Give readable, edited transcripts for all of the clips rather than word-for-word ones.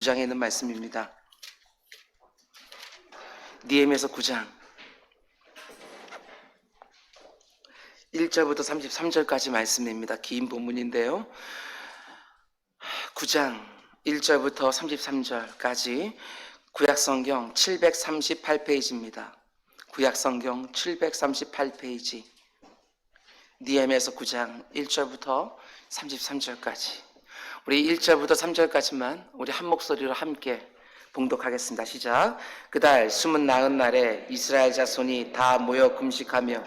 9장에 있는 말씀입니다. 느헤미야서 9장 1절부터 33절까지 말씀입니다. 긴 본문인데요. 9장 1절부터 33절까지 구약성경 738페이지입니다. 구약성경 738페이지 느헤미야서 9장 1절부터 33절까지 우리 1절부터 3절까지만 우리 한 목소리로 함께 봉독하겠습니다. 시작. 그달 숨은 나은 날에 이스라엘 자손이 다 모여 금식하며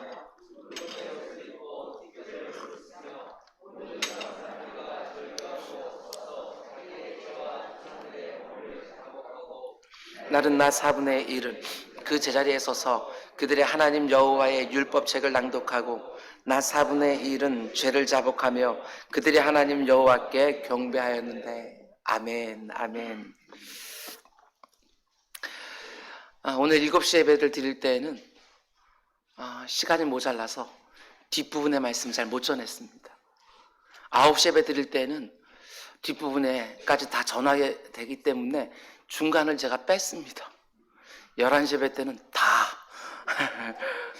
날은 낮 4분의 1은 그 제자리에 서서 그들의 하나님 여호와의 율법책을 낭독하고 낮 4분의 1은 죄를 자복하며 그들의 하나님 여호와께 경배하였는데. 아멘. 아멘. 오늘 7시 예배를 드릴 때에는 시간이 모자라서 뒷부분의 말씀 잘 못 전했습니다. 9시 예배 드릴 때에는 뒷부분에까지 다 전하게 되기 때문에 중간을 제가 뺐습니다. 11시 예배 때는 다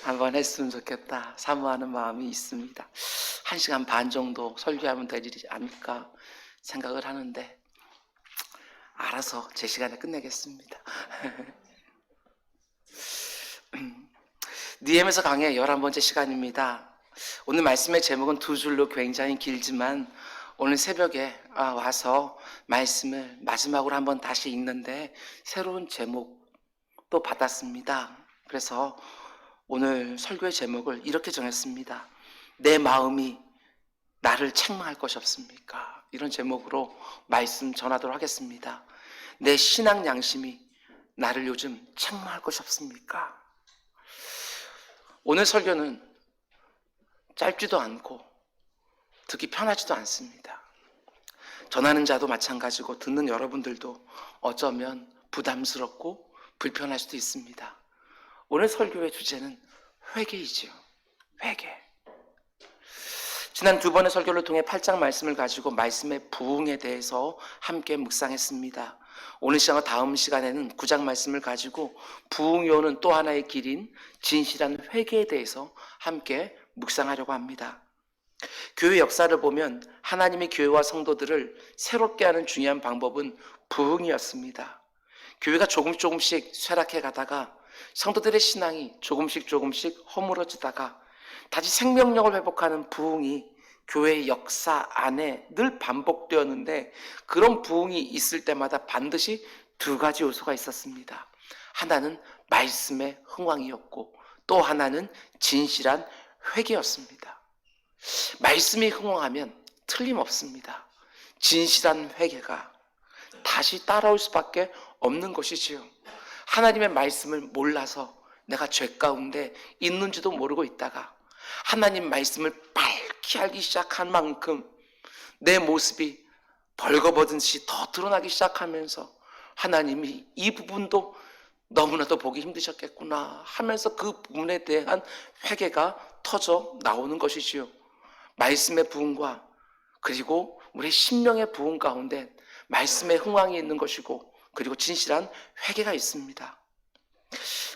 한번 했으면 좋겠다 사모하는 마음이 있습니다. 1시간 반 정도 설교하면 되지 않을까 생각을 하는데 알아서 제 시간에 끝내겠습니다. 느헤미야서 강의 11번째 시간입니다. 오늘 말씀의 제목은 두 줄로 굉장히 길지만 오늘 새벽에 와서 말씀을 마지막으로 한번 다시 읽는데 새로운 제목도 받았습니다. 그래서 오늘 설교의 제목을 이렇게 정했습니다. 내 마음이 나를 책망할 것이 없습니까? 이런 제목으로 말씀 전하도록 하겠습니다. 내 신앙 양심이 나를 요즘 책망할 것이 없습니까? 오늘 설교는 짧지도 않고 듣기 편하지도 않습니다. 전하는 자도 마찬가지고 듣는 여러분들도 어쩌면 부담스럽고 불편할 수도 있습니다. 오늘 설교의 주제는 회개이지요. 회개. 지난 두 번의 설교를 통해 8장 말씀을 가지고 말씀의 부흥에 대해서 함께 묵상했습니다. 오늘 시간과 다음 시간에는 9장 말씀을 가지고 부흥이 오는 또 하나의 길인 진실한 회개에 대해서 함께 묵상하려고 합니다. 교회 역사를 보면 하나님의 교회와 성도들을 새롭게 하는 중요한 방법은 부흥이었습니다. 교회가 조금씩 쇠락해 가다가 성도들의 신앙이 조금씩 허물어지다가 다시 생명력을 회복하는 부흥이 교회의 역사 안에 늘 반복되었는데 그런 부흥이 있을 때마다 반드시 두 가지 요소가 있었습니다. 하나는 말씀의 흥왕이었고 또 하나는 진실한 회개였습니다. 말씀이 흥왕하면 틀림없습니다. 진실한 회개가 다시 따라올 수밖에 없는 것이지요. 하나님의 말씀을 몰라서 내가 죄 가운데 있는지도 모르고 있다가 하나님 말씀을 밝히 알기 시작한 만큼 내 모습이 벌거벗은듯이 더 드러나기 시작하면서 하나님이 이 부분도 너무나도 보기 힘드셨겠구나 하면서 그 부분에 대한 회개가 터져 나오는 것이지요. 말씀의 부흥과 그리고 우리 심령의 부흥 가운데 말씀의 흥왕이 있는 것이고 그리고 진실한 회개가 있습니다.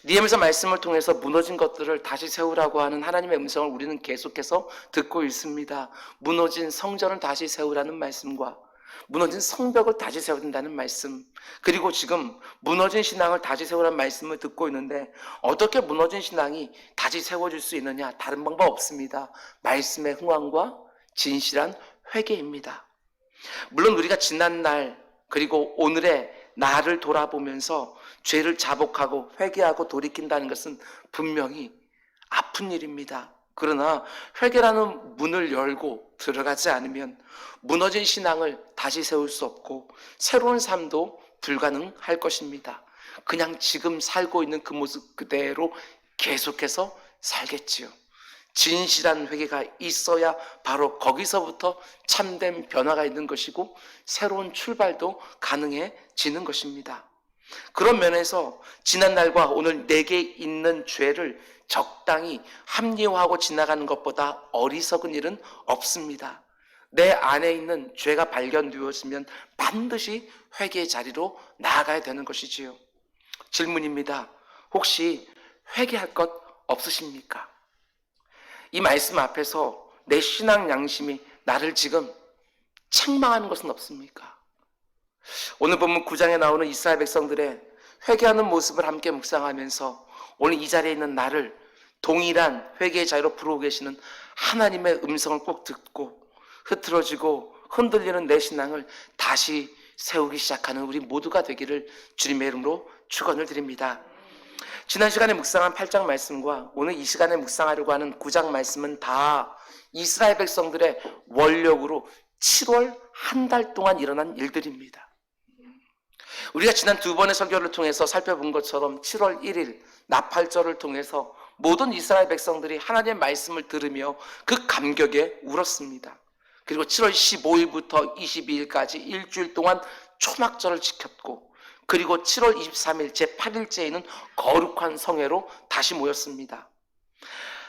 느헤미야서 말씀을 통해서 무너진 것들을 다시 세우라고 하는 하나님의 음성을 우리는 계속해서 듣고 있습니다. 무너진 성전을 다시 세우라는 말씀과 무너진 성벽을 다시 세워야 된다는 말씀, 그리고 지금 무너진 신앙을 다시 세우라는 말씀을 듣고 있는데 어떻게 무너진 신앙이 다시 세워질 수 있느냐? 다른 방법 없습니다. 말씀의 흥왕과 진실한 회개입니다. 물론 우리가 지난날 그리고 오늘의 나를 돌아보면서 죄를 자복하고 회개하고 돌이킨다는 것은 분명히 아픈 일입니다. 그러나 회개라는 문을 열고 들어가지 않으면 무너진 신앙을 다시 세울 수 없고 새로운 삶도 불가능할 것입니다. 그냥 지금 살고 있는 그 모습 그대로 계속해서 살겠지요. 진실한 회개가 있어야 바로 거기서부터 참된 변화가 있는 것이고 새로운 출발도 가능해지는 것입니다. 그런 면에서 지난날과 오늘 내게 있는 죄를 적당히 합리화하고 지나가는 것보다 어리석은 일은 없습니다. 내 안에 있는 죄가 발견되었으면 반드시 회개의 자리로 나아가야 되는 것이지요. 질문입니다. 혹시 회개할 것 없으십니까? 이 말씀 앞에서 내 신앙 양심이 나를 지금 책망하는 것은 없습니까? 오늘 본문 9장에 나오는 이스라엘 백성들의 회개하는 모습을 함께 묵상하면서 오늘 이 자리에 있는 나를 동일한 회개의 자리로 부르고 계시는 하나님의 음성을 꼭 듣고 흐트러지고 흔들리는 내 신앙을 다시 세우기 시작하는 우리 모두가 되기를 주님의 이름으로 축원을 드립니다. 지난 시간에 묵상한 8장 말씀과 오늘 이 시간에 묵상하려고 하는 9장 말씀은 다 이스라엘 백성들의 원력으로 7월 한 달 동안 일어난 일들입니다. 우리가 지난 두 번의 설교를 통해서 살펴본 것처럼 7월 1일 나팔절을 통해서 모든 이스라엘 백성들이 하나님의 말씀을 들으며 그 감격에 울었습니다. 그리고 7월 15일부터 22일까지 일주일 동안 초막절을 지켰고, 그리고 7월 23일 제8일째에는 거룩한 성회로 다시 모였습니다.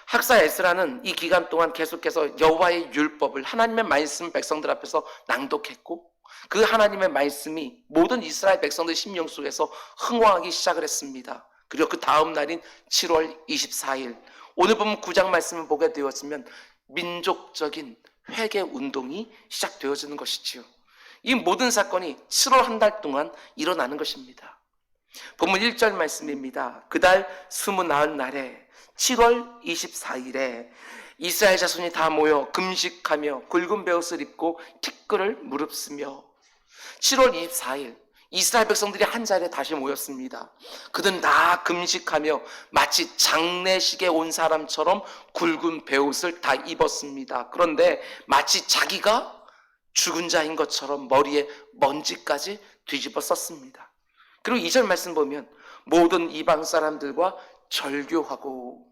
학사 에스라는 이 기간 동안 계속해서 여호와의 율법을 하나님의 말씀 백성들 앞에서 낭독했고, 그 하나님의 말씀이 모든 이스라엘 백성들 심령 속에서 흥황하기 시작을 했습니다. 그리고 그 다음 날인 7월 24일 오늘 보면 9장 말씀을 보게 되었으면 민족적인 회개 운동이 시작되어지는 것이지요. 이 모든 사건이 7월 한 달 동안 일어나는 것입니다. 본문 1절 말씀입니다. 그달 29날에 7월 24일에 이스라엘 자손이 다 모여 금식하며 굵은 베옷을 입고 티끌을 무릅쓰며 7월 24일 이스라엘 백성들이 한 자리에 다시 모였습니다. 그들은 다 금식하며 마치 장례식에 온 사람처럼 굵은 베옷을 다 입었습니다. 그런데 마치 자기가 죽은 자인 것처럼 머리에 먼지까지 뒤집어 썼습니다. 그리고 2절 말씀 보면 모든 이방 사람들과 절교하고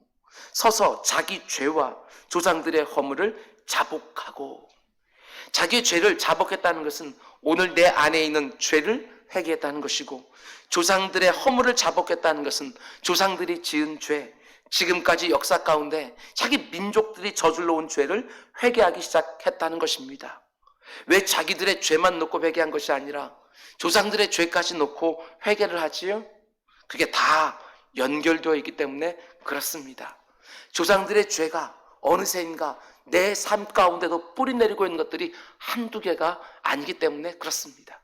서서 자기 죄와 조상들의 허물을 자복하고, 자기의 죄를 자복했다는 것은 오늘 내 안에 있는 죄를 회개했다는 것이고, 조상들의 허물을 자복했다는 것은 조상들이 지은 죄, 지금까지 역사 가운데 자기 민족들이 저질러 온 죄를 회개하기 시작했다는 것입니다. 왜 자기들의 죄만 놓고 회개한 것이 아니라 조상들의 죄까지 놓고 회개를 하지요? 그게 다 연결되어 있기 때문에 그렇습니다. 조상들의 죄가 어느새인가 내 삶 가운데도 뿌리내리고 있는 것들이 한두 개가 아니기 때문에 그렇습니다.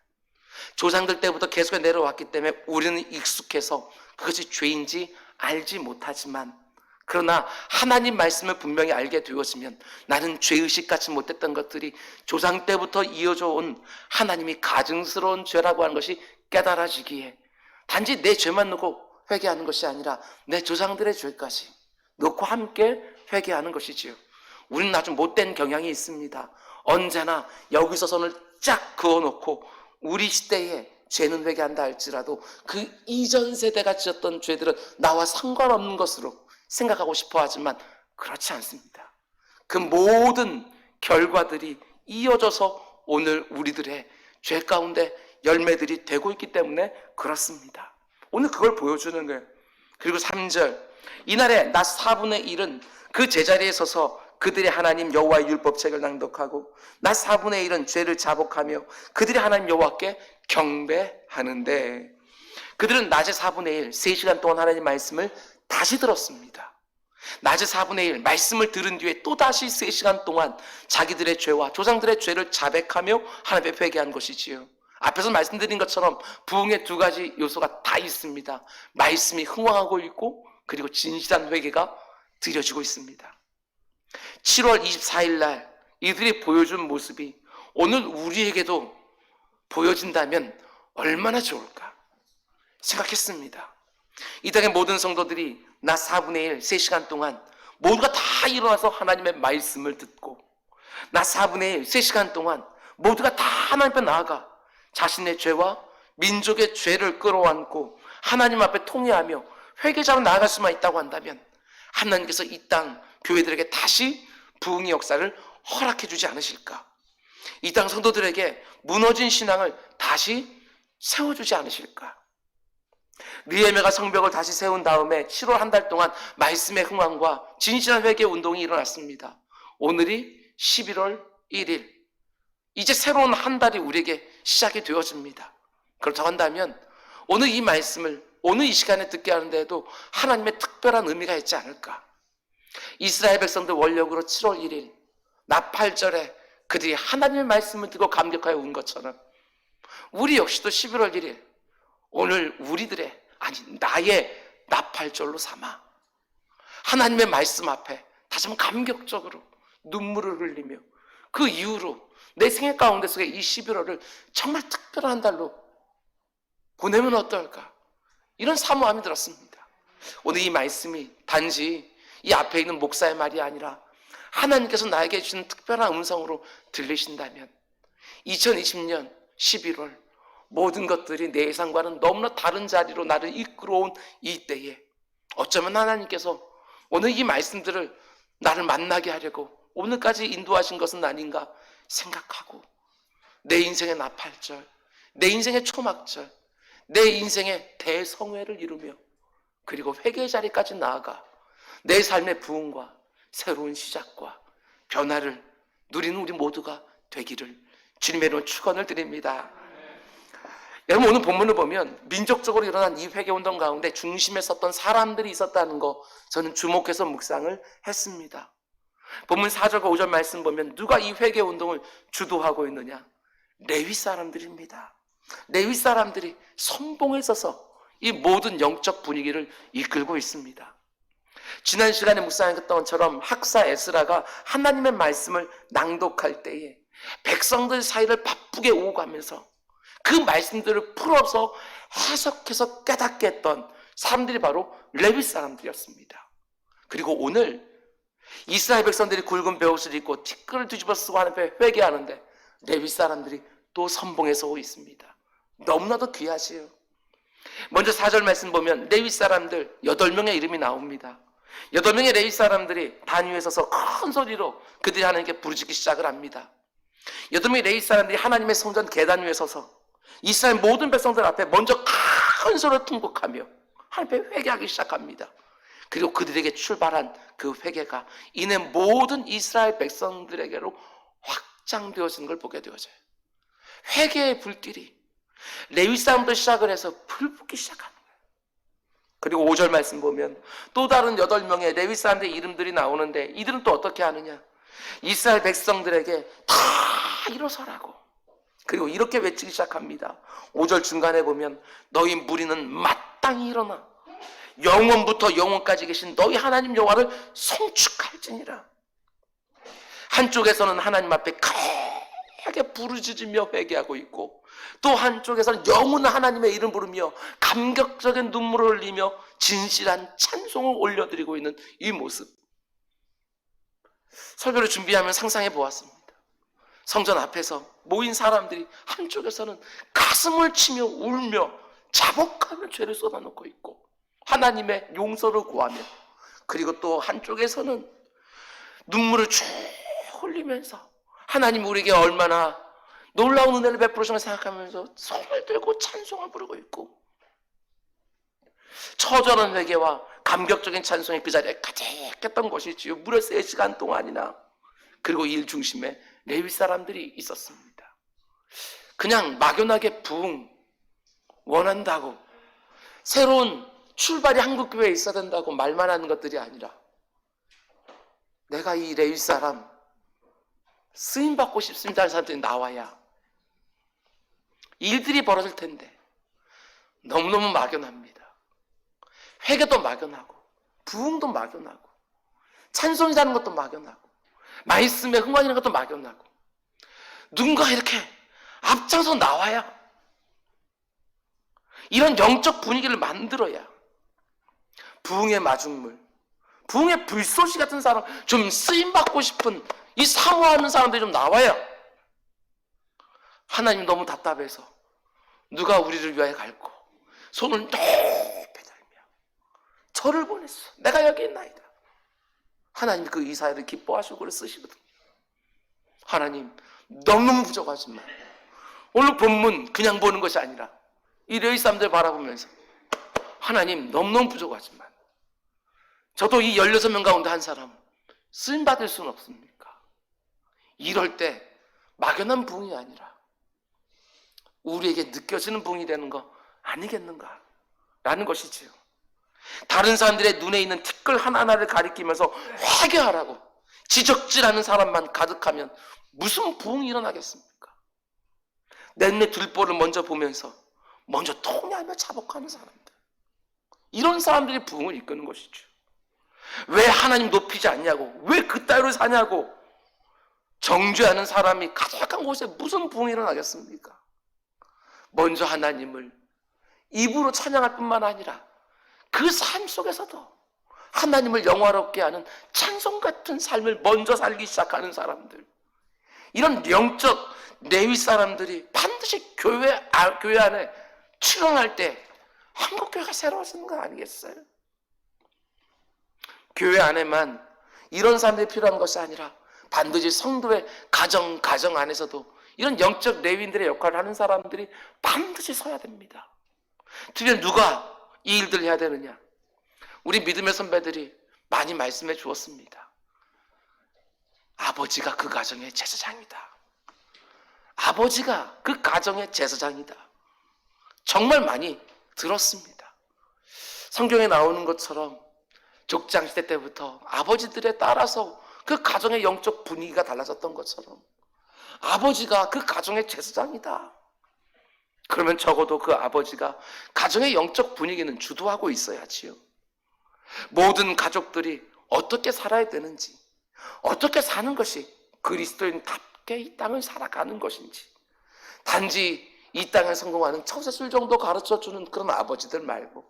조상들 때부터 계속 내려왔기 때문에 우리는 익숙해서 그것이 죄인지 알지 못하지만, 그러나 하나님 말씀을 분명히 알게 되었으면 나는 죄의식같이 못했던 것들이 조상 때부터 이어져 온 하나님이 가증스러운 죄라고 하는 것이 깨달아지기에 단지 내 죄만 놓고 회개하는 것이 아니라 내 조상들의 죄까지 놓고 함께 회개하는 것이지요. 우리는 아주 못된 경향이 있습니다. 언제나 여기서 선을 쫙 그어놓고 우리 시대에 죄는 회개한다 할지라도 그 이전 세대가 지었던 죄들은 나와 상관없는 것으로 생각하고 싶어 하지만 그렇지 않습니다. 그 모든 결과들이 이어져서 오늘 우리들의 죄 가운데 열매들이 되고 있기 때문에 그렇습니다. 오늘 그걸 보여주는 거예요. 그리고 3절 이날에 나 4분의 1은 그 제자리에 서서 그들의 하나님 여호와의 율법책을 낭독하고 나 4분의 1은 죄를 자복하며 그들의 하나님 여호와께 경배하는데, 그들은 낮에 4분의 1, 3시간 동안 하나님 말씀을 다시 들었습니다. 낮에 4분의 1 말씀을 들은 뒤에 또다시 3시간 동안 자기들의 죄와 조상들의 죄를 자백하며 하나님 앞에 회개한 것이지요. 앞에서 말씀드린 것처럼 부흥의 두 가지 요소가 다 있습니다. 말씀이 흥황하고 있고, 그리고 진실한 회개가 드려지고 있습니다. 7월 24일 날 이들이 보여준 모습이 오늘 우리에게도 보여진다면 얼마나 좋을까 생각했습니다. 이 땅의 모든 성도들이 낮 4분의 1, 3시간 동안 모두가 다 일어나서 하나님의 말씀을 듣고, 낮 4분의 1, 3시간 동안 모두가 다 하나님 앞에 나아가 자신의 죄와 민족의 죄를 끌어안고 하나님 앞에 통회하며 회개자로 나아갈 수만 있다고 한다면 하나님께서 이 땅 교회들에게 다시 부흥의 역사를 허락해 주지 않으실까? 이 땅 성도들에게 무너진 신앙을 다시 세워주지 않으실까? 느헤미야가 성벽을 다시 세운 다음에 7월 한 달 동안 말씀의 흥황과 진실한 회개 운동이 일어났습니다. 오늘이 11월 1일 이제 새로운 한 달이 우리에게 시작이 되어집니다. 그렇다고 한다면 오늘 이 말씀을 오늘 이 시간에 듣게 하는데도 하나님의 특별한 의미가 있지 않을까. 이스라엘 백성들 원력으로 7월 1일 나팔절에 그들이 하나님의 말씀을 듣고 감격하여 운 것처럼 우리 역시도 11월 1일 오늘 우리들의 아니 나의 나팔절로 삼아 하나님의 말씀 앞에 다시 한번 감격적으로 눈물을 흘리며 그 이후로 내 생애 가운데 속에 이 11월을 정말 특별한 달로 보내면 어떨까, 이런 사모함이 들었습니다. 오늘 이 말씀이 단지 이 앞에 있는 목사의 말이 아니라 하나님께서 나에게 주신 특별한 음성으로 들리신다면 2020년 11월 모든 것들이 내 예상과는 너무나 다른 자리로 나를 이끌어온 이 때에 어쩌면 하나님께서 오늘 이 말씀들을 나를 만나게 하려고 오늘까지 인도하신 것은 아닌가 생각하고 내 인생의 나팔절, 내 인생의 초막절, 내 인생의 대성회를 이루며 그리고 회개의 자리까지 나아가 내 삶의 부흥과 새로운 시작과 변화를 누리는 우리 모두가 되기를 주님의 이름으로 축원을 드립니다. 여러분, 오늘 본문을 보면 민족적으로 일어난 이 회개운동 가운데 중심에 섰던 사람들이 있었다는 거 저는 주목해서 묵상을 했습니다. 본문 4절과 5절 말씀 보면 누가 이 회개운동을 주도하고 있느냐? 레위 사람들입니다. 레위 사람들이 선봉에 서서 이 모든 영적 분위기를 이끌고 있습니다. 지난 시간에 묵상했던 것처럼 학사 에스라가 하나님의 말씀을 낭독할 때에 백성들 사이를 바쁘게 오가면서 그 말씀들을 풀어서 해석해서 깨닫게 했던 사람들이 바로 레위 사람들이었습니다. 그리고 오늘 이스라엘 백성들이 굵은 베옷을 입고 티끌을 뒤집어 쓰고 하는 앞에 회개하는데 레위 사람들이 또 선봉에 서고 있습니다. 너무나도 귀하시요. 먼저 4절 말씀 보면 레위 사람들 8명의 이름이 나옵니다. 8명의 레위 사람들이 단 위에 서서 큰 소리로 그들이 하나님께 부르짖기 시작을 합니다. 8명의 레위 사람들이 하나님의 성전 계단 위에 서서 이스라엘 모든 백성들 앞에 먼저 큰 소리로 통곡하며 하나님께 회개하기 시작합니다. 그리고 그들에게 출발한 그 회개가 이내 모든 이스라엘 백성들에게로 확장되어지는 걸 보게 되어져요. 회개의 불길이 레위 사람부터 시작을 해서 불붙기 시작하는 거예요. 그리고 5절 말씀 보면 또 다른 8명의 레위 사람들의 이름들이 나오는데 이들은 또 어떻게 하느냐? 이스라엘 백성들에게 다 일어서라고, 그리고 이렇게 외치기 시작합니다. 5절 중간에 보면 너희 무리는 마땅히 일어나 영원부터 영원까지 계신 너희 하나님 여호와를 송축할지니라. 한쪽에서는 하나님 앞에 크게 부르짖으며 회개하고 있고 또 한쪽에서는 영원한 하나님의 이름 부르며 감격적인 눈물을 흘리며 진실한 찬송을 올려드리고 있는 이 모습, 설교를 준비하면 상상해 보았습니다. 성전 앞에서 모인 사람들이 한쪽에서는 가슴을 치며 울며 자복하며 죄를 쏟아놓고 있고 하나님의 용서를 구하며, 그리고 또 한쪽에서는 눈물을 쭉 흘리면서 하나님 우리에게 얼마나 놀라운 은혜를 베풀으시는 생각하면서 손을 들고 찬송을 부르고 있고 처절한 회개와 감격적인 찬송이 그 자리에 가득했던 것이지요. 무려 3시간 동안이나. 그리고 일 중심에 레위 사람들이 있었습니다. 그냥 막연하게 부흥 원한다고, 새로운 출발이 한국교회에 있어야 된다고 말만 하는 것들이 아니라 내가 이 레위 사람 쓰임받고 싶습니다 하는 사람들이 나와야 일들이 벌어질 텐데 너무너무 막연합니다. 회개도 막연하고 부흥도 막연하고 찬송이라는 것도 막연하고 말씀에 흥황이라는 것도 막연하고 누군가 이렇게 앞장서 나와야 이런 영적 분위기를 만들어야 부흥의 마중물, 부흥의 불쏘시 같은 사람, 좀 쓰임받고 싶은 이 사모하는 사람들이 좀 나와야 하나님 너무 답답해서 누가 우리를 위하여 갈고 손을 높이 들며 저를 보냈어. 내가 여기 있나이다. 하나님 그 이사야를 기뻐하시고 그를 쓰시거든요. 하나님 너무너무 부족하지만 오늘 본문 그냥 보는 것이 아니라 이 레위 사람들 바라보면서 하나님 너무너무 부족하지만 저도 이 16명 가운데 한 사람 쓰임받을 수는 없습니까? 이럴 때 막연한 부흥이 아니라 우리에게 느껴지는 부흥이 되는 거 아니겠는가 라는 것이지요. 다른 사람들의 눈에 있는 티끌 하나하나를 가리키면서 회개하라고 지적질하는 사람만 가득하면 무슨 부흥이 일어나겠습니까? 내 눈에 들보를 먼저 보면서 먼저 통회하며 자복하는 사람들, 이런 사람들이 부흥을 이끄는 것이죠. 왜 하나님 높이지 않냐고, 왜 그따위로 사냐고 정죄하는 사람이 가득한 곳에 무슨 부흥이 일어나겠습니까? 먼저 하나님을 입으로 찬양할 뿐만 아니라 그 삶 속에서도 하나님을 영화롭게 하는 찬송 같은 삶을 먼저 살기 시작하는 사람들, 이런 영적 레위 사람들이 반드시 교회 안에 출연할 때 한국교회가 새로워지는 거 아니겠어요? 교회 안에만 이런 사람들이 필요한 것이 아니라 반드시 성도의 가정 안에서도 이런 영적 레위인들의 역할을 하는 사람들이 반드시 서야 됩니다. 특히 누가 이 일들을 해야 되느냐? 우리 믿음의 선배들이 많이 말씀해 주었습니다. 아버지가 그 가정의 제사장이다. 아버지가 그 가정의 제사장이다. 정말 많이 들었습니다. 성경에 나오는 것처럼 족장시대 때부터 아버지들에 따라서 그 가정의 영적 분위기가 달라졌던 것처럼 아버지가 그 가정의 제사장이다. 그러면 적어도 그 아버지가 가정의 영적 분위기는 주도하고 있어야지요. 모든 가족들이 어떻게 살아야 되는지, 어떻게 사는 것이 그리스도인답게 이 땅을 살아가는 것인지, 단지 이 땅에 성공하는 처세술 정도 가르쳐주는 그런 아버지들 말고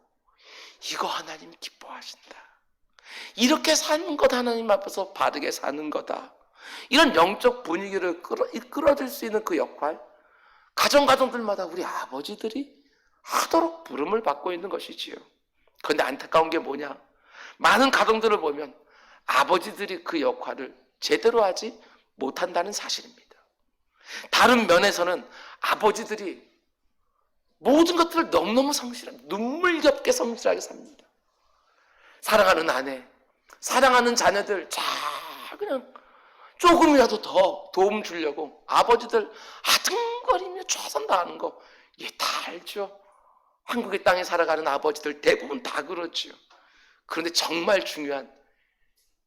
이거 하나님 기뻐하신다, 이렇게 사는 것 하나님 앞에서 바르게 사는 거다, 이런 영적 분위기를 이끌어줄 수 있는 그 역할, 가정들마다 우리 아버지들이 하도록 부름을 받고 있는 것이지요. 그런데 안타까운 게 뭐냐? 많은 가정들을 보면 아버지들이 그 역할을 제대로 하지 못한다는 사실입니다. 다른 면에서는 아버지들이 모든 것들을 너무너무 성실하게, 눈물겹게 성실하게 삽니다. 사랑하는 아내, 사랑하는 자녀들 그냥 조금이라도 더 도움 주려고 아버지들 아등거리며 최선 다하는 거, 다 알죠. 한국의 땅에 살아가는 아버지들 대부분 다 그렇죠. 그런데 정말 중요한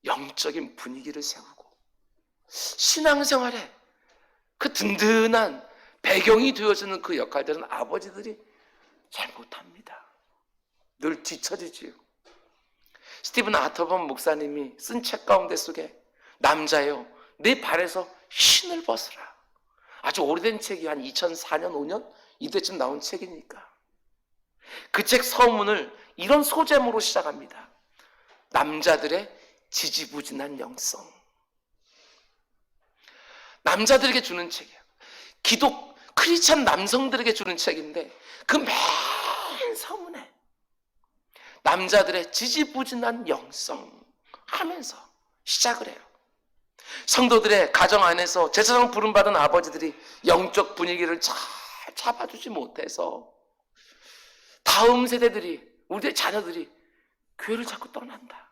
영적인 분위기를 세우고 신앙생활에 그 든든한 배경이 되어주는 그 역할들은 아버지들이 잘 못합니다. 늘 뒤처지지요. 스티븐 아터번 목사님이 쓴 책 가운데 속에 남자여 내 발에서 신을 벗으라, 아주 오래된 책이 한 2004년 5년 이때쯤 나온 책이니까 그 책 서문을 이런 소제목으로 시작합니다. 남자들의 지지부진한 영성. 남자들에게 주는 책이야. 크리스찬 남성들에게 주는 책인데 그 맨 서문에 남자들의 지지부진한 영성 하면서 시작을 해요. 성도들의 가정 안에서 제사장 부름받은 아버지들이 영적 분위기를 잘 잡아주지 못해서 다음 세대들이, 우리의 자녀들이 교회를 자꾸 떠난다,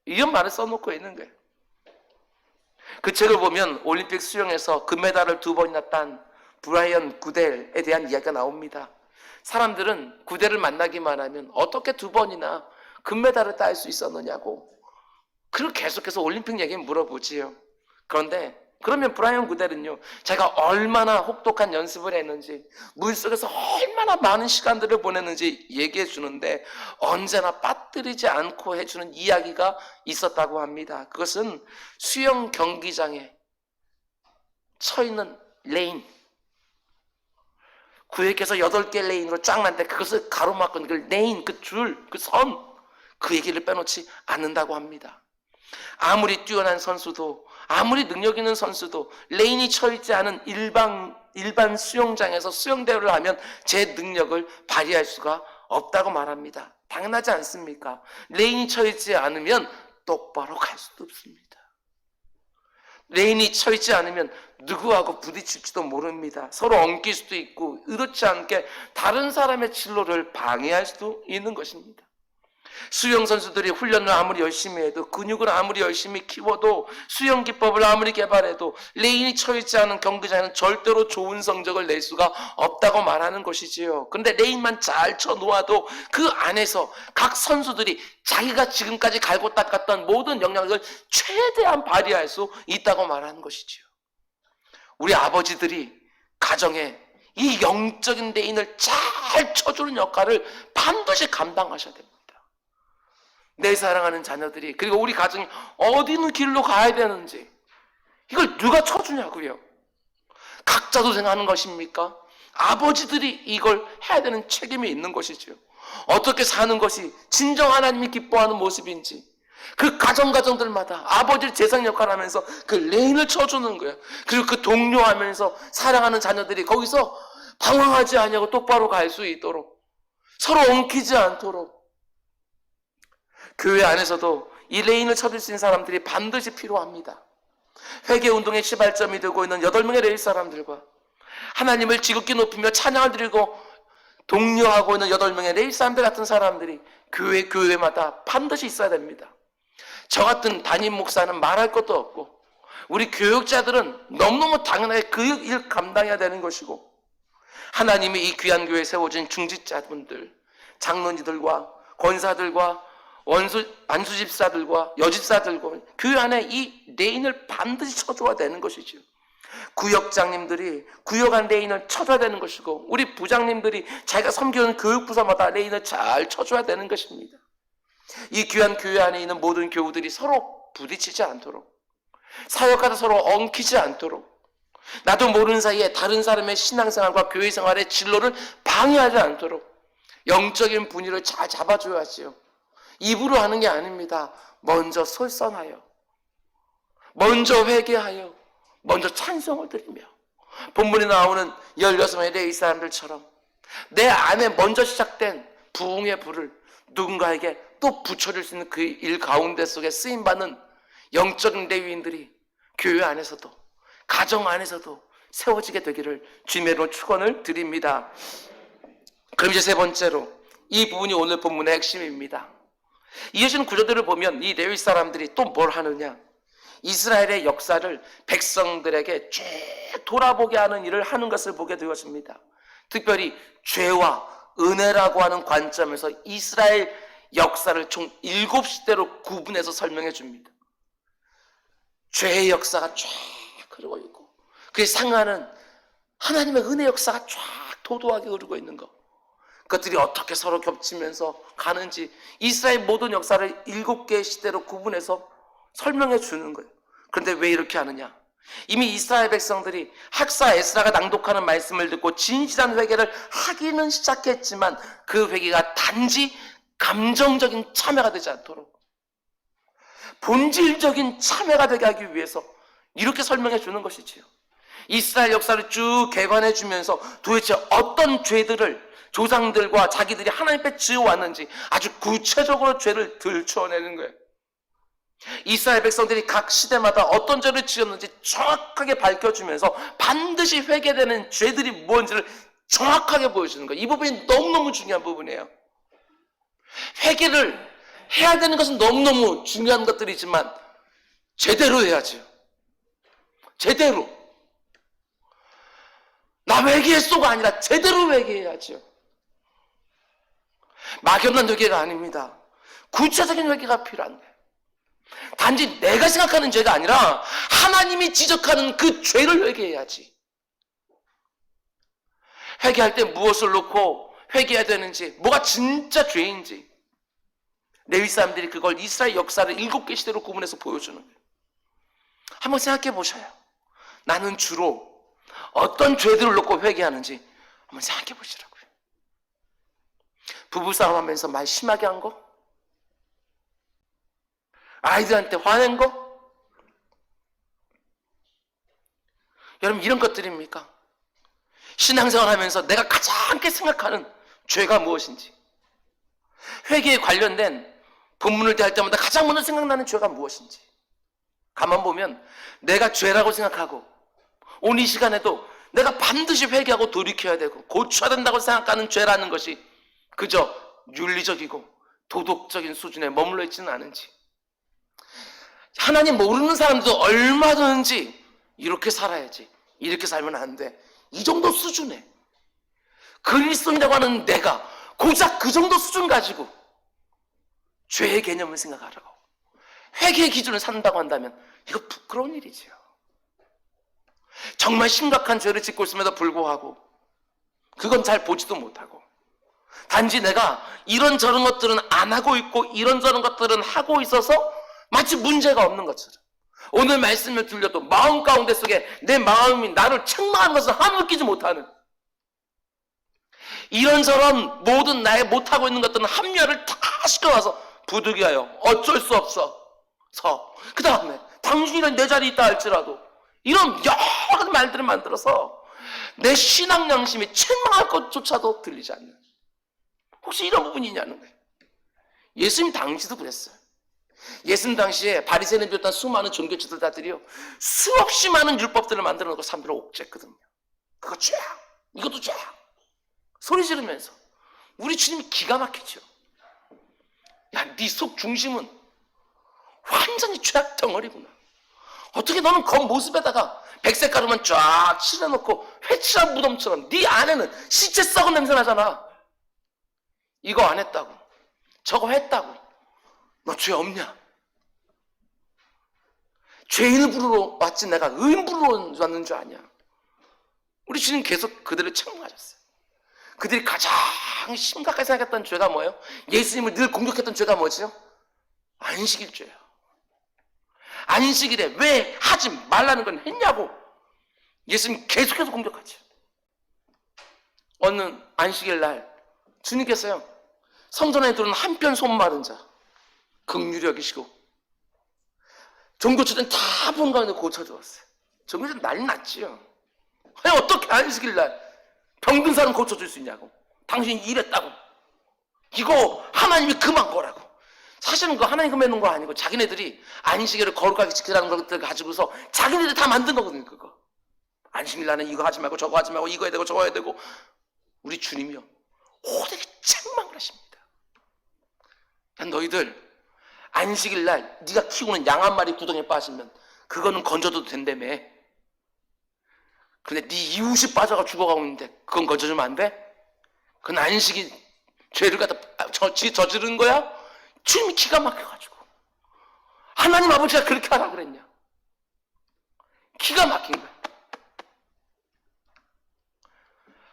이런 말을 써놓고 있는 거예요. 그 책을 보면 올림픽 수영에서 금메달을 2번이나 딴 브라이언 구델에 대한 이야기가 나옵니다. 사람들은 구델을 만나기만 하면 어떻게 2번이나 금메달을 딸 수 있었느냐고 그걸 계속해서 올림픽 얘기는 물어보지요. 그러면 브라이언 구델은요, 자기가 얼마나 혹독한 연습을 했는지, 물속에서 얼마나 많은 시간들을 보냈는지 얘기해 주는데 언제나 빠뜨리지 않고 해주는 이야기가 있었다고 합니다. 그것은 수영 경기장에 쳐 있는 레인, 구획해서 8개 레인으로 쫙 났는데 그것을 가로막은 그 레인, 그 줄, 그 선, 그 얘기를 빼놓지 않는다고 합니다. 아무리 뛰어난 선수도, 아무리 능력 있는 선수도 레인이 쳐있지 않은 일반 수영장에서 수영대회를 하면 제 능력을 발휘할 수가 없다고 말합니다. 당연하지 않습니까? 레인이 쳐있지 않으면 똑바로 갈 수도 없습니다. 레인이 쳐있지 않으면 누구하고 부딪힐지도 모릅니다. 서로 엉킬 수도 있고 의도치 않게 다른 사람의 진로를 방해할 수도 있는 것입니다. 수영 선수들이 훈련을 아무리 열심히 해도, 근육을 아무리 열심히 키워도, 수영 기법을 아무리 개발해도 레인이 쳐있지 않은 경기장에는 절대로 좋은 성적을 낼 수가 없다고 말하는 것이지요. 그런데 레인만 잘 쳐놓아도 그 안에서 각 선수들이 자기가 지금까지 갈고 닦았던 모든 영향력을 최대한 발휘할 수 있다고 말하는 것이지요. 우리 아버지들이 가정에 이 영적인 레인을 잘 쳐주는 역할을 반드시 감당하셔야 됩니다. 내 사랑하는 자녀들이, 그리고 우리 가정이 어디는 길로 가야 되는지 이걸 누가 쳐주냐고요? 각자 도생하는 것입니까? 아버지들이 이걸 해야 되는 책임이 있는 것이죠. 어떻게 사는 것이 진정 하나님이 기뻐하는 모습인지 그 가정들마다 아버지를 재상 역할을 하면서 그 레인을 쳐주는 거예요. 그리고 그 독려하면서 사랑하는 자녀들이 거기서 방황하지 않냐고 똑바로 갈 수 있도록, 서로 엉키지 않도록. 교회 안에서도 이 레인을 쳐줄 수 있는 사람들이 반드시 필요합니다. 회개운동의 시발점이 되고 있는 8명의 레인 사람들과 하나님을 지극히 높이며 찬양을 드리고 독려하고 있는 8명의 레인 사람들 같은 사람들이 교회마다 반드시 있어야 됩니다. 저 같은 담임 목사는 말할 것도 없고, 우리 교육자들은 너무너무 당연하게 그 일 감당해야 되는 것이고, 하나님이 이 귀한 교회에 세워진 중직자분들, 장로님들과 권사들과 안수집사들과 여집사들과 교회 안에 이 레인을 반드시 쳐줘야 되는 것이죠. 구역장님들이 구역안 레인을 쳐줘야 되는 것이고, 우리 부장님들이 자기가 섬기는 교육부서마다 레인을 잘 쳐줘야 되는 것입니다. 이 귀한 교회 안에 있는 모든 교우들이 서로 부딪히지 않도록, 사역하다 서로 엉키지 않도록, 나도 모르는 사이에 다른 사람의 신앙생활과 교회생활의 진로를 방해하지 않도록 영적인 분위기를 잘 잡아줘야지요. 입으로 하는 게 아닙니다. 먼저 솔선하여, 먼저 회개하여, 먼저 찬송을 드리며, 본문에 나오는 16명의 레위 사람들처럼 내 안에 먼저 시작된 부흥의 불을 누군가에게 또 붙여줄 수 있는 그 일 가운데 속에 쓰임받는 영적인 레위인들이 교회 안에서도 가정 안에서도 세워지게 되기를 주님으로 축원을 드립니다. 그럼 이제 세 번째로, 이 부분이 오늘 본문의 핵심입니다. 이어지는 구절들을 보면 이 레위 사람들이 또 뭘 하느냐, 이스라엘의 역사를 백성들에게 쭉 돌아보게 하는 일을 하는 것을 보게 되었습니다. 특별히 죄와 은혜라고 하는 관점에서 이스라엘 역사를 총 7시대로 구분해서 설명해 줍니다. 죄의 역사가 쫙 흐르고 있고, 그에 상하는 하나님의 은혜 역사가 쫙 도도하게 흐르고 있는 것, 그것들이 어떻게 서로 겹치면서 가는지 이스라엘 모든 역사를 7개의 시대로 구분해서 설명해 주는 거예요. 그런데 왜 이렇게 하느냐? 이미 이스라엘 백성들이 학사 에스라가 낭독하는 말씀을 듣고 진실한 회개를 하기는 시작했지만 그 회개가 단지 감정적인 참회가 되지 않도록 본질적인 참회가 되게 하기 위해서 이렇게 설명해 주는 것이지요. 이스라엘 역사를 쭉 개관해 주면서 도대체 어떤 죄들을 조상들과 자기들이 하나님 앞에 지어왔는지 아주 구체적으로 죄를 들추어내는 거예요. 이스라엘 백성들이 각 시대마다 어떤 죄를 지었는지 정확하게 밝혀주면서 반드시 회개되는 죄들이 무엇인지를 정확하게 보여주는 거예요. 이 부분이 너무너무 중요한 부분이에요. 회개를 해야 되는 것은 너무너무 중요한 것들이지만 제대로 해야죠. 제대로. 나 회개했소가 아니라 제대로 회개해야죠. 막연한 회개가 아닙니다. 구체적인 회개가 필요한 거예요. 단지 내가 생각하는 죄가 아니라 하나님이 지적하는 그 죄를 회개해야지. 회개할 때 무엇을 놓고 회개해야 되는지, 뭐가 진짜 죄인지, 레위 사람들이 그걸 이스라엘 역사를 7개 시대로 구분해서 보여주는 거예요. 한번 생각해 보셔요. 나는 주로 어떤 죄들을 놓고 회개하는지 한번 생각해 보시라고요. 부부싸움 하면서 말 심하게 한 거? 아이들한테 화낸 거? 여러분, 이런 것들입니까? 신앙생활 하면서 내가 가장 생각하는 죄가 무엇인지, 회개에 관련된 본문을 대할 때마다 가장 먼저 생각나는 죄가 무엇인지 가만 보면 내가 죄라고 생각하고 오늘 이 시간에도 내가 반드시 회개하고 돌이켜야 되고 고쳐야 된다고 생각하는 죄라는 것이 그저 윤리적이고 도덕적인 수준에 머물러 있지는 않은지, 하나님 모르는 사람도 얼마든지 이렇게 살아야지, 이렇게 살면 안 돼, 이 정도 수준에 그리스도인이라고 하는 내가 고작 그 정도 수준 가지고 죄의 개념을 생각하라고, 회개의 기준을 산다고 한다면 이거 부끄러운 일이지요. 정말 심각한 죄를 짓고 있음에도 불구하고 그건 잘 보지도 못하고, 단지 내가 이런저런 것들은 안 하고 있고 이런저런 것들은 하고 있어서 마치 문제가 없는 것처럼, 오늘 말씀을 들려도 마음 가운데 속에 내 마음이 나를 책망하는 것을 하나도 느끼지 못하는, 이런저런 모든 나의 못하고 있는 것들은 합리화를 다 시켜놔서 부득이하여 어쩔 수 없어서 그 다음에 당신이란 내 자리에 있다 할지라도 이런 여러 가지 말들을 만들어서 내 신앙 양심이 책망할 것조차도 들리지 않는, 혹시 이런 부분이 있냐는 거예요. 예수님 당시도 그랬어요. 예수님 당시에 바리새인을 비롯한 수많은 종교 지도자들이요, 수없이 많은 율법들을 만들어 놓고 사람들을 옥죄했거든요. 그거 죄야, 이것도 죄야 소리 지르면서. 우리 주님이 기가 막히죠. 야, 네 속 중심은 완전히 죄악 덩어리구나. 어떻게 너는 겉모습에다가 백색 가루만 쫙 칠해놓고 회칠한 무덤처럼 네 안에는 시체 썩은 냄새 나잖아. 이거 안 했다고, 저거 했다고, 너 죄 없냐? 죄인을 부르러 왔지 내가 의인 부르러 왔는 줄 아냐? 우리 주님 계속 그들을 책망하셨어요. 그들이 가장 심각하게 생각했던 죄가 뭐예요? 예수님을 늘 공격했던 죄가 뭐죠? 안식일죄예요. 안식일에 왜 하지 말라는 건 했냐고 예수님 계속해서 공격하죠. 어느 안식일 날 주님께서요, 성전에 들어오는 한편 손 마른 자 긍휼히 여기시고 종교주든 다 본 가운데 고쳐주었어요. 종교주는 난리 났지요. 아니, 어떻게 안식일 날 병든 사람 고쳐줄 수 있냐고, 당신이 이랬다고, 이거 하나님이 금한 거라고. 사실은 그거 하나님 금해놓은 거 아니고 자기네들이 안식일을 거룩하게 지키라는 것들 가지고서 자기네들이 다 만든 거거든요. 그거 안식일 날은 이거 하지 말고 저거 하지 말고 이거 해야 되고 저거 해야 되고. 우리 주님이요, 호되게 책망을 하십니다. 야, 너희들 안식일 날 네가 키우는 양 한 마리 구덩이에 빠지면 그거는 건져도 된다며. 근데 네 이웃이 빠져가 죽어가고 있는데 그건 건져주면 안 돼? 그건 안식일 죄를 갖다 저지른 거야? 주님이 기가 막혀가지고, 하나님 아버지가 그렇게 하라고 그랬냐? 기가 막힌 거야.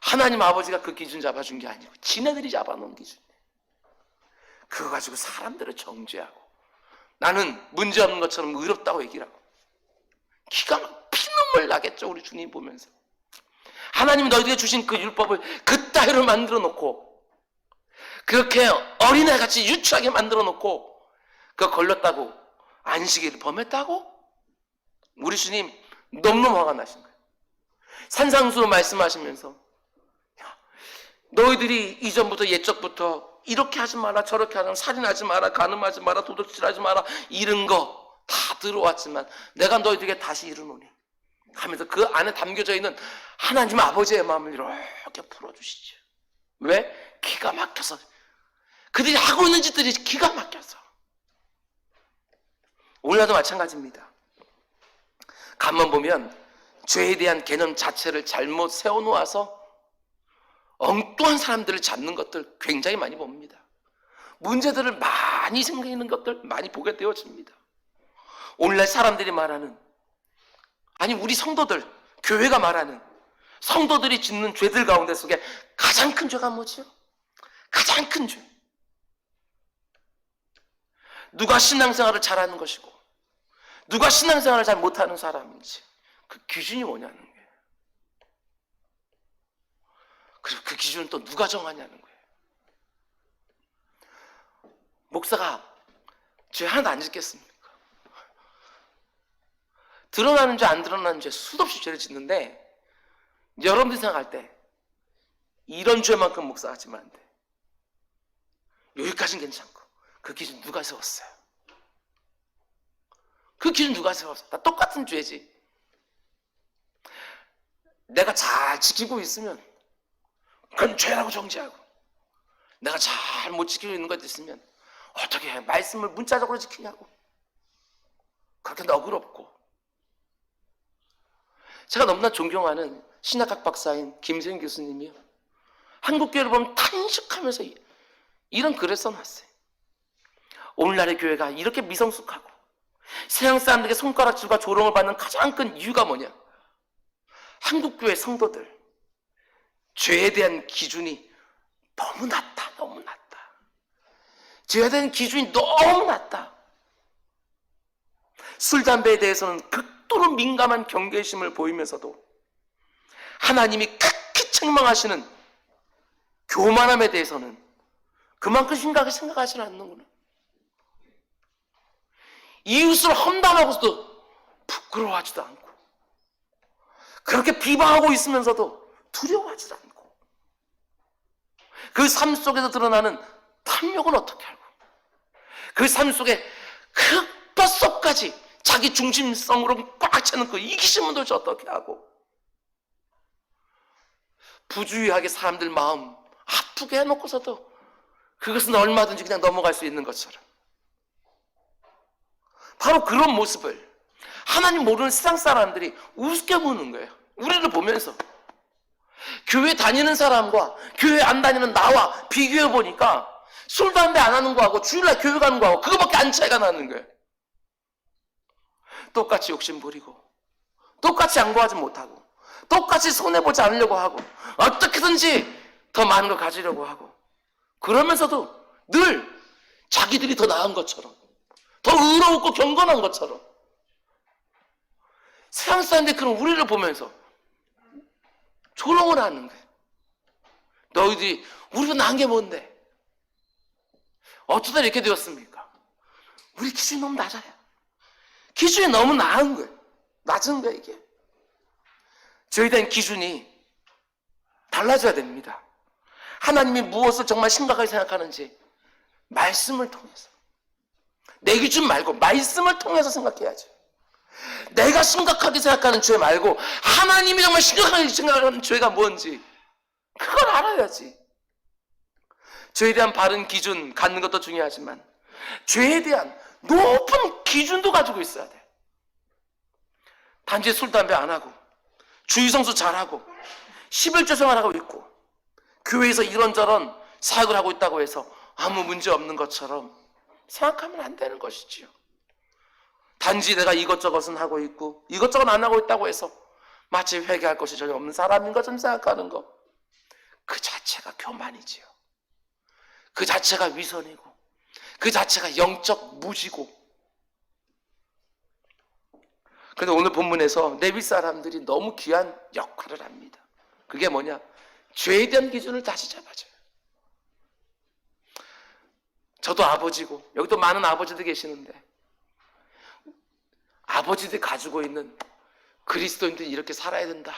하나님 아버지가 그 기준 잡아준 게 아니고 지네들이 잡아놓은 기준이에요. 그거 가지고 사람들을 정죄하고 나는 문제없는 것처럼 의롭다고 얘기를 하고, 기가 막 피눈물 나겠죠. 우리 주님 보면서 하나님이 너희들에게 주신 그 율법을 그따위로 만들어 놓고, 그렇게 어린애같이 유치하게 만들어 놓고 그거 걸렸다고 안식일을 범했다고? 우리 주님 너무너무 화가 나신 거예요. 산상수로 말씀하시면서 야, 너희들이 이전부터 옛적부터 이렇게 하지 마라 저렇게 하지 마라, 살인하지 마라, 간음하지 마라, 도둑질하지 마라, 이런 거 다 들어왔지만 내가 너희들에게 다시 이르노니 하면서 그 안에 담겨져 있는 하나님 아버지의 마음을 이렇게 풀어주시죠. 왜? 기가 막혀서. 그들이 하고 있는 짓들이 기가 막혀서. 오늘날도 마찬가지입니다. 가만 보면 죄에 대한 개념 자체를 잘못 세워놓아서 엉뚱한 사람들을 잡는 것들 굉장히 많이 봅니다. 문제들을 많이 생기는 것들 많이 보게 되어집니다. 오늘날 사람들이 말하는, 아니 우리 성도들, 교회가 말하는 성도들이 짓는 죄들 가운데 속에 가장 큰 죄가 뭐지요? 가장 큰 죄. 누가 신앙생활을 잘하는 것이고 누가 신앙생활을 잘 못하는 사람인지 그 기준이 뭐냐는 거예요. 그리고 그 기준은 또 누가 정하냐는 거예요. 목사가 죄 하나도 안 짓겠습니까? 드러나는 죄 안 드러나는 죄 수도 없이 죄를 짓는데, 여러분들이 생각할 때 이런 죄만큼 목사가 하지면 안 돼, 여기까지는 괜찮고, 그 기준 누가 세웠어요? 그 기준 누가 세웠어? 다 똑같은 죄지. 내가 잘 지키고 있으면 그건 죄라고 정죄하고, 내가 잘 못 지키고 있는 것 있으면 어떻게 해? 말씀을 문자적으로 지키냐고. 그렇게 너그럽고. 제가 너무나 존경하는 신약학 박사인 김세윤 교수님이요, 한국교회를 보면 탄식하면서 이런 글을 써놨어요. 오늘날의 교회가 이렇게 미성숙하고 세상 사람들에게 손가락질과 조롱을 받는 가장 큰 이유가 뭐냐? 한국교회 성도들 죄에 대한 기준이 너무 낮다. 너무 낮다. 죄에 대한 기준이 너무 낮다. 술, 담배에 대해서는 극도로 민감한 경계심을 보이면서도 하나님이 극히 책망하시는 교만함에 대해서는 그만큼 심각하게 생각하지 않는구나. 이웃을 험담하고서도 부끄러워하지도 않고, 그렇게 비방하고 있으면서도 두려워하지도 않고, 그 삶 속에서 드러나는 탐욕은 어떻게 알고, 그 삶 속에 그 뼛속까지 자기 중심성으로 꽉 차는 그 이기심은 도대체 어떻게 하고, 부주의하게 사람들 마음 아프게 해놓고서도 그것은 얼마든지 그냥 넘어갈 수 있는 것처럼, 바로 그런 모습을 하나님 모르는 세상 사람들이 우습게 보는 거예요. 우리를 보면서 교회 다니는 사람과 교회 안 다니는 나와 비교해 보니까 술, 담배 안 하는 거하고 주일날 교회 가는 거하고 그거밖에 안 차이가 나는 거예요. 똑같이 욕심 부리고, 똑같이 양보하지 못하고, 똑같이 손해보지 않으려고 하고, 어떻게든지 더 많은 걸 가지려고 하고, 그러면서도 늘 자기들이 더 나은 것처럼, 더 의롭고 경건한 것처럼, 세상 사람들이 그런 우리를 보면서 조롱을 하는 거예요. 너희들이 우리보다 나은 게 뭔데? 어쩌다 이렇게 되었습니까? 우리 기준이 너무 낮아요. 기준이 너무 낮은 거예요. 낮은 거예요, 이게. 저희에 대한 기준이 달라져야 됩니다. 하나님이 무엇을 정말 심각하게 생각하는지 말씀을 통해서, 내 기준 말고 말씀을 통해서 생각해야죠. 내가 심각하게 생각하는 죄 말고 하나님이 정말 심각하게 생각하는 죄가 뭔지 그걸 알아야지. 죄에 대한 바른 기준 갖는 것도 중요하지만 죄에 대한 높은 기준도 가지고 있어야 돼. 단지 술, 담배 안 하고 주의성수 잘하고 11조 생활하고 있고 교회에서 이런저런 사역을 하고 있다고 해서 아무 문제 없는 것처럼 생각하면 안 되는 것이지요. 단지 내가 이것저것은 하고 있고 이것저것 안 하고 있다고 해서 마치 회개할 것이 전혀 없는 사람인 것처럼 생각하는 것, 그 자체가 교만이지요. 그 자체가 위선이고 그 자체가 영적 무지고. 그런데 오늘 본문에서 레위 사람들이 너무 귀한 역할을 합니다. 그게 뭐냐? 죄에 대한 기준을 다시 잡아줘요. 저도 아버지고 여기도 많은 아버지들 계시는데 아버지들이 가지고 있는 그리스도인들이 이렇게 살아야 된다.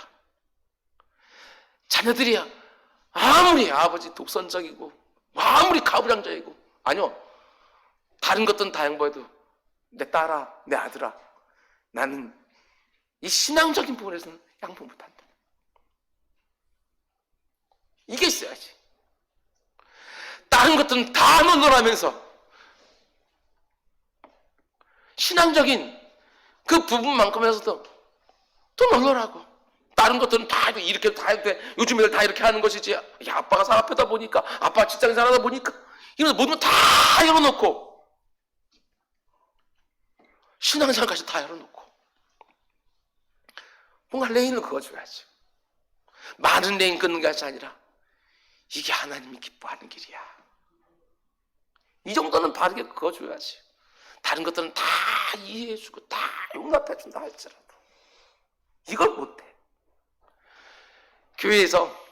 자녀들이 아무리 아버지 독선적이고 아무리 가부장적이고, 아니요, 다른 것들은 다 양보해도 내 딸아, 내 아들아, 나는 이 신앙적인 부분에서는 양보 못한다. 이게 있어야지. 다른 것들은 다 논논하면서 신앙적인 그 부분만큼에서도 또 논논하고, 다른 것들은 다 이렇게 다 이렇게 요즘 애들 다 이렇게 하는 것이지. 야, 아빠가 사업하다 보니까, 아빠 직장에서 하다 보니까 이런 모든 거 다 열어놓고, 신앙생활까지 다 열어놓고 뭔가 레인을 그어줘야죠. 많은 레인 끊는 것이 아니라 이게 하나님이 기뻐하는 길이야. 이 정도는 바르게 그어줘야지. 다른 것들은 다 이해해주고 다 용납해준다 할지라도 이걸 못해. 교회에서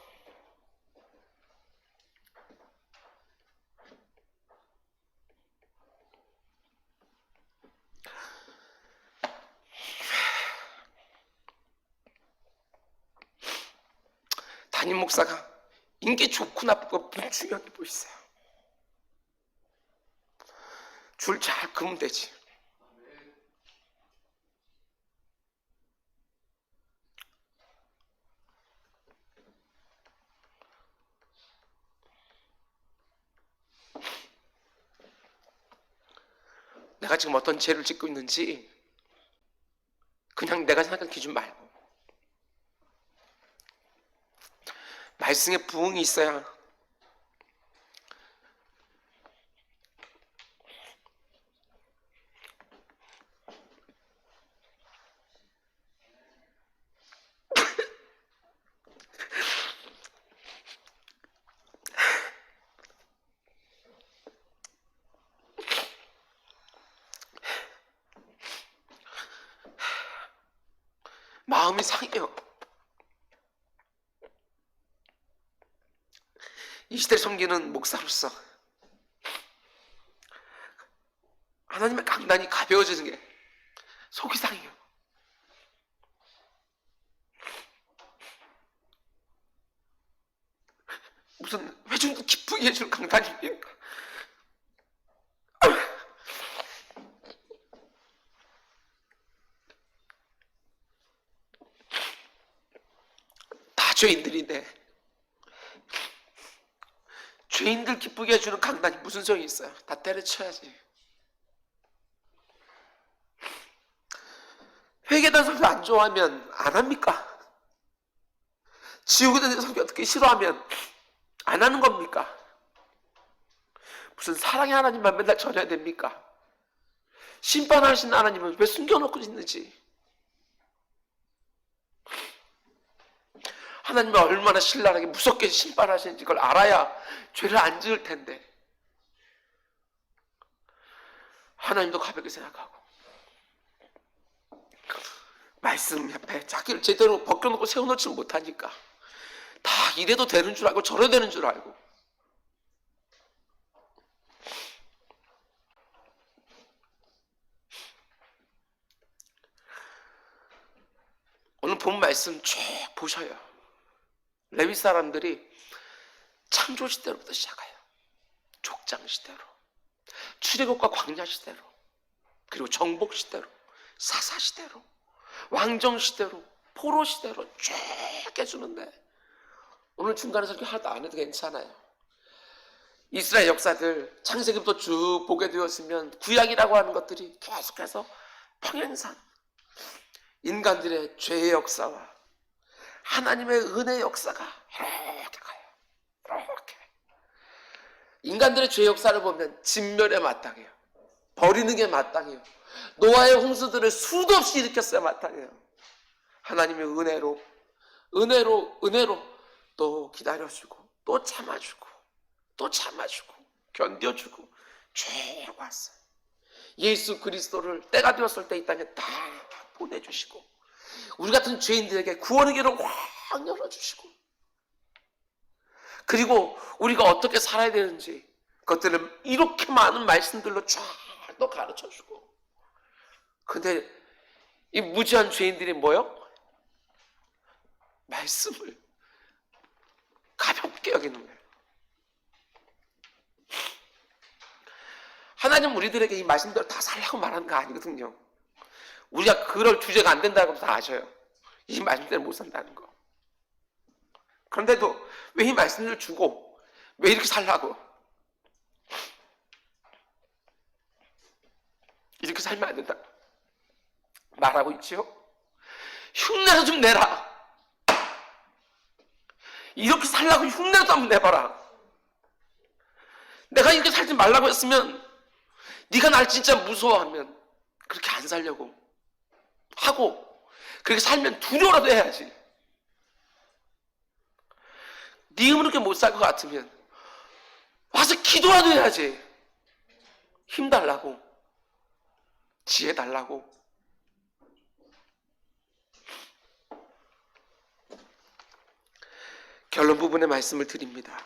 담임 목사가 인기 좋고 나쁘고 불중요하게 보이세요. 줄 잘 그으면 되지. 내가 지금 어떤 죄를 짓고 있는지 그냥 내가 생각하는 기준 말고 말씀에 부응이 있어야 마음이 상해요. 이 시대를 섬기는 목사로서 하나님의 강단이 가벼워지는 게 속이 상해요. 무슨 회중도 기쁘게 해주는 강단입니까? 다 죄인들인데 죄인들 기쁘게 해주는 강단이 무슨 소용이 있어요? 다 때려쳐야지. 회개단 설교 안 좋아하면 안 합니까? 지옥에 대한 설교 어떻게 싫어하면 안 하는 겁니까? 무슨 사랑의 하나님만 맨날 전해야 됩니까? 심판하신 하나님은 왜 숨겨놓고 있는지. 하나님은 얼마나 신랄하게 무섭게 심판하시는지 그걸 알아야 죄를 안 지을 텐데 하나님도 가볍게 생각하고 말씀 옆에 자기를 제대로 벗겨놓고 세워놓지 못하니까 다 이래도 되는 줄 알고 저래도 되는 줄 알고 오늘 본 말씀 쭉 보셔요. 레위 사람들이 창조 시대로부터 시작해요. 족장 시대로, 출애굽과 광야 시대로, 그리고 정복 시대로, 사사 시대로, 왕정 시대로, 포로 시대로 쭉 해주는데 오늘 중간에 설교 하나도 안 해도 괜찮아요. 이스라엘 역사들 창세기부터 쭉 보게 되었으면 구약이라고 하는 것들이 계속해서 평행선 인간들의 죄의 역사와 하나님의 은혜의 역사가 이렇게 가요. 이렇게 인간들의 죄의 역사를 보면 진멸에 마땅해요. 버리는 게 마땅해요. 노아의 홍수들을 수도 없이 일으켰어야 마땅해요. 하나님의 은혜로 또 기다려주고 또 참아주고 또 참아주고 견뎌주고 쭉 왔어요. 예수 그리스도를 때가 되었을 때 이 땅에 다 보내주시고 우리 같은 죄인들에게 구원의 길을 확 열어주시고 그리고 우리가 어떻게 살아야 되는지 그것들을 이렇게 많은 말씀들로 쫙 또 가르쳐주고 근데 이 무지한 죄인들이 뭐요? 말씀을 가볍게 여기는 거예요. 하나님 우리들에게 이 말씀대로 다 살라고 말하는 거 아니거든요. 우리가 그럴 주제가 안 된다고 다 아셔요. 이 말씀대로 못 산다는 거. 그런데도 왜 이 말씀을 주고 왜 이렇게 살라고? 이렇게 살면 안 된다 말하고 있지요? 흉내도 좀 내라. 이렇게 살라고 흉내도 한번 내봐라. 내가 이렇게 살지 말라고 했으면 네가 날 진짜 무서워하면 그렇게 안 살려고 하고 그렇게 살면 두려워라도 해야지. 네 힘으로 그렇게 못 살 것 같으면 와서 기도라도 해야지. 힘 달라고 지혜 달라고. 결론 부분의 말씀을 드립니다.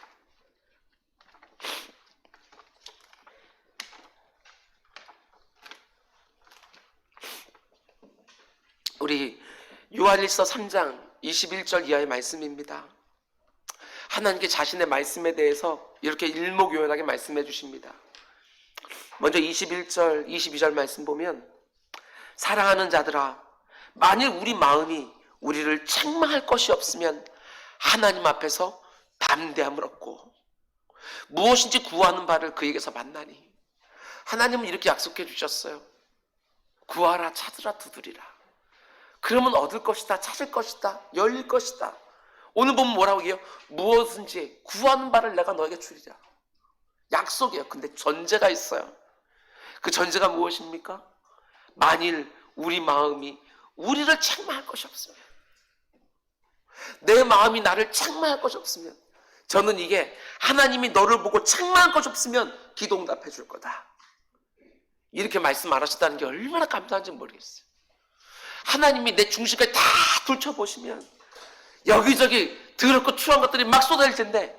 우리 요한일서 3장 21절 이하의 말씀입니다. 하나님께 자신의 말씀에 대해서 이렇게 일목요연하게 말씀해 주십니다. 먼저 21절, 22절 말씀 보면 사랑하는 자들아 만일 우리 마음이 우리를 책망할 것이 없으면 하나님 앞에서 담대함을 얻고 무엇인지 구하는 바를 그에게서 만나니 하나님은 이렇게 약속해 주셨어요. 구하라, 찾으라, 두드리라. 그러면 얻을 것이다, 찾을 것이다, 열릴 것이다. 오늘 보면 뭐라고 해요? 무엇인지 구하는 바를 내가 너에게 주리라. 약속이에요. 근데 전제가 있어요. 그 전제가 무엇입니까? 만일 우리 마음이 우리를 책망할 것이 없으면, 내 마음이 나를 책망할 것이 없으면, 저는 이게 하나님이 너를 보고 책망할 것이 없으면 기도 응답해 줄 거다, 이렇게 말씀 안 하셨다는 게 얼마나 감사한지 모르겠어요. 하나님이 내 중심까지 다 둘쳐보시면 여기저기 더럽고 추한 것들이 막 쏟아질 텐데,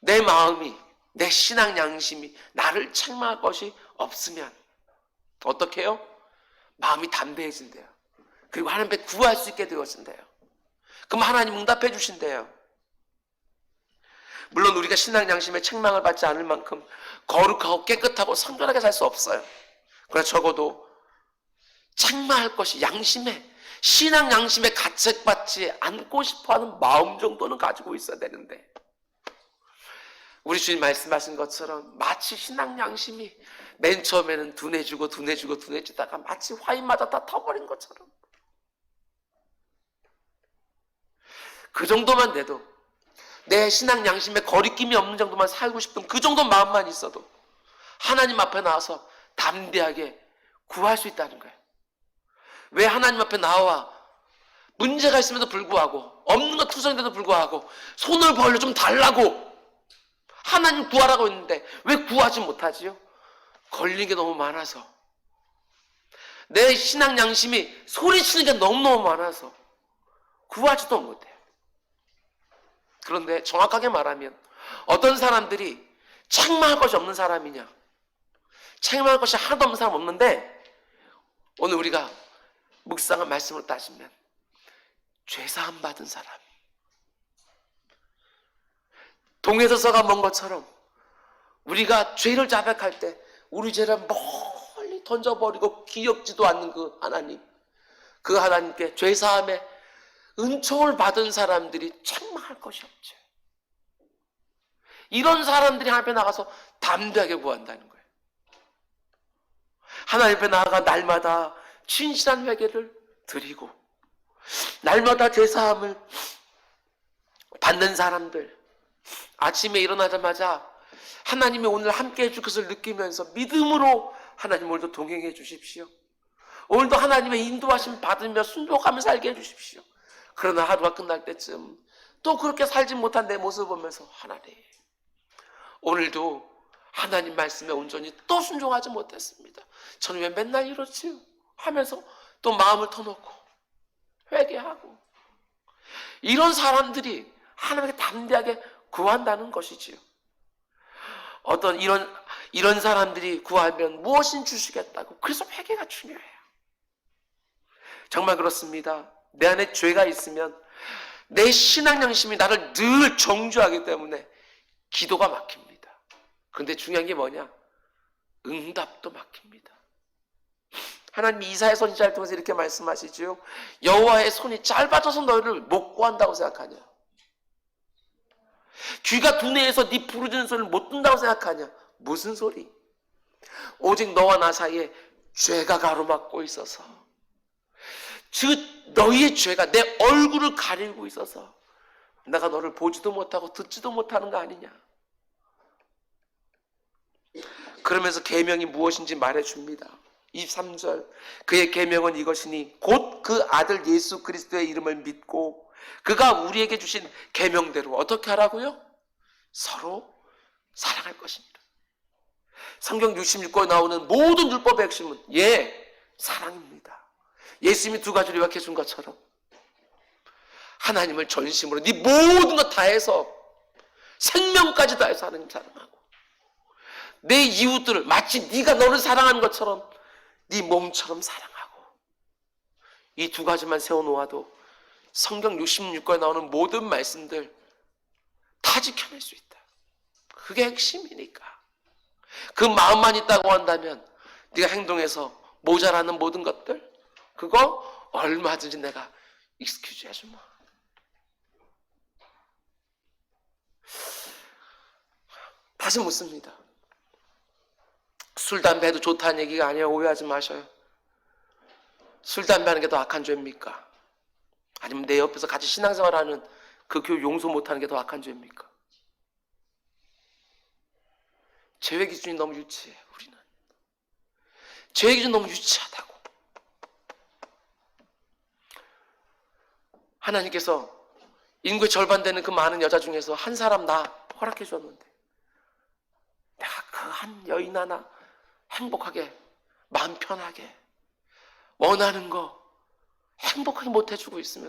내 마음이, 내 신앙 양심이 나를 책망할 것이 없으면 어떻게 해요? 마음이 담대해진대요. 그리고 하나님께 구할 수 있게 되어진대요. 그럼 하나님 응답해 주신대요. 물론 우리가 신앙 양심에 책망을 받지 않을 만큼 거룩하고 깨끗하고 선결하게 살 수 없어요. 그러나 적어도 책망할 것이 양심에, 신앙 양심에 가책받지 않고 싶어하는 마음 정도는 가지고 있어야 되는데, 우리 주님 말씀하신 것처럼 마치 신앙 양심이 맨 처음에는 둔해지다가 마치 화인 맞아 다 터버린 것처럼, 그 정도만 돼도, 내 신앙 양심에 거리낌이 없는 정도만 살고 싶은 그 정도 마음만 있어도 하나님 앞에 나와서 담대하게 구할 수 있다는 거예요. 왜 하나님 앞에 나와 문제가 있음에도 불구하고, 없는 것 투성인데도 불구하고 손을 벌려 좀 달라고 하나님 구하라고 했는데 왜 구하지 못하지요? 걸린 게 너무 많아서, 내 신앙 양심이 소리치는 게 너무너무 많아서 구하지도 못해요. 그런데 정확하게 말하면 어떤 사람들이 책망할 것이 없는 사람이냐, 책망할 것이 하나도 없는 사람 없는데, 오늘 우리가 묵상한 말씀으로 따지면 죄사함 받은 사람, 동에서서가 먼 것처럼 우리가 죄를 자백할 때 우리 죄를 멀리 던져버리고 기억지도 않는 그 하나님, 그 하나님께 죄사함의 은총을 받은 사람들이 책망할 것이 없죠. 이런 사람들이 하나님 앞에 나가서 담대하게 구한다는 거예요. 하나님 앞에 나아가 날마다 진실한 회개를 드리고 날마다 죄사함을 받는 사람들, 아침에 일어나자마자 하나님이 오늘 함께 해줄 것을 느끼면서 믿음으로 하나님 오늘도 동행해 주십시오. 오늘도 하나님의 인도하심 받으며 순종하며 살게 해 주십시오. 그러나 하루가 끝날 때쯤 또 그렇게 살지 못한 내 모습을 보면서, 하나님, 오늘도 하나님 말씀에 온전히 또 순종하지 못했습니다. 저는 왜 맨날 이렇지요? 하면서 또 마음을 터놓고 회개하고, 이런 사람들이 하나님께 담대하게 구한다는 것이지요. 어떤 이런 사람들이 구하면 무엇인 주시겠다고. 그래서 회개가 중요해요. 정말 그렇습니다. 내 안에 죄가 있으면 내 신앙 양심이 나를 늘 정죄하기 때문에 기도가 막힙니다. 그런데 중요한 게 뭐냐? 응답도 막힙니다. 하나님이 이사야 선지자를 통해서 이렇게 말씀하시죠. 여호와의 손이 짧아져서 너희를 못 구한다고 생각하냐? 귀가 둔해서 네 부르짖는 소리를 못 듣는다고 생각하냐? 무슨 소리? 오직 너와 나 사이에 죄가 가로막고 있어서, 즉 너희의 죄가 내 얼굴을 가리고 있어서 내가 너를 보지도 못하고 듣지도 못하는 거 아니냐? 그러면서 계명이 무엇인지 말해줍니다. 23절, 그의 계명은 이것이니 곧 그 아들 예수 그리스도의 이름을 믿고 그가 우리에게 주신 계명대로 어떻게 하라고요? 서로 사랑할 것입니다. 성경 66권에 나오는 모든 율법의 핵심은 사랑입니다. 예수님이 두 가지를 요약해 준 것처럼 하나님을 전심으로 네 모든 것 다해서, 생명까지 다해서 하나님 사랑하고, 내 이웃들을 마치 네가 너를 사랑하는 것처럼 네 몸처럼 사랑하고, 이 두 가지만 세워놓아도 성경 66권에 나오는 모든 말씀들 다 지켜낼 수 있다. 그게 핵심이니까. 그 마음만 있다고 한다면 네가 행동해서 모자라는 모든 것들, 그거 얼마든지 내가 익스큐즈 해주마. 다시 묻습니다. 술, 담배 해도 좋다는 얘기가 아니에요. 오해하지 마셔요. 술, 담배 하는 게 더 악한 죄입니까? 아니면 내 옆에서 같이 신앙생활하는 그 교회 용서 못하는 게 더 악한 죄입니까? 죄의 기준이 너무 유치해. 우리는 죄의 기준 너무 유치하다고. 하나님께서 인구의 절반 되는 그 많은 여자 중에서 한 사람 나 허락해 주었는데 내가 그 한 여인 하나 행복하게 마음 편하게 원하는 거 행복하게 못 해주고 있으면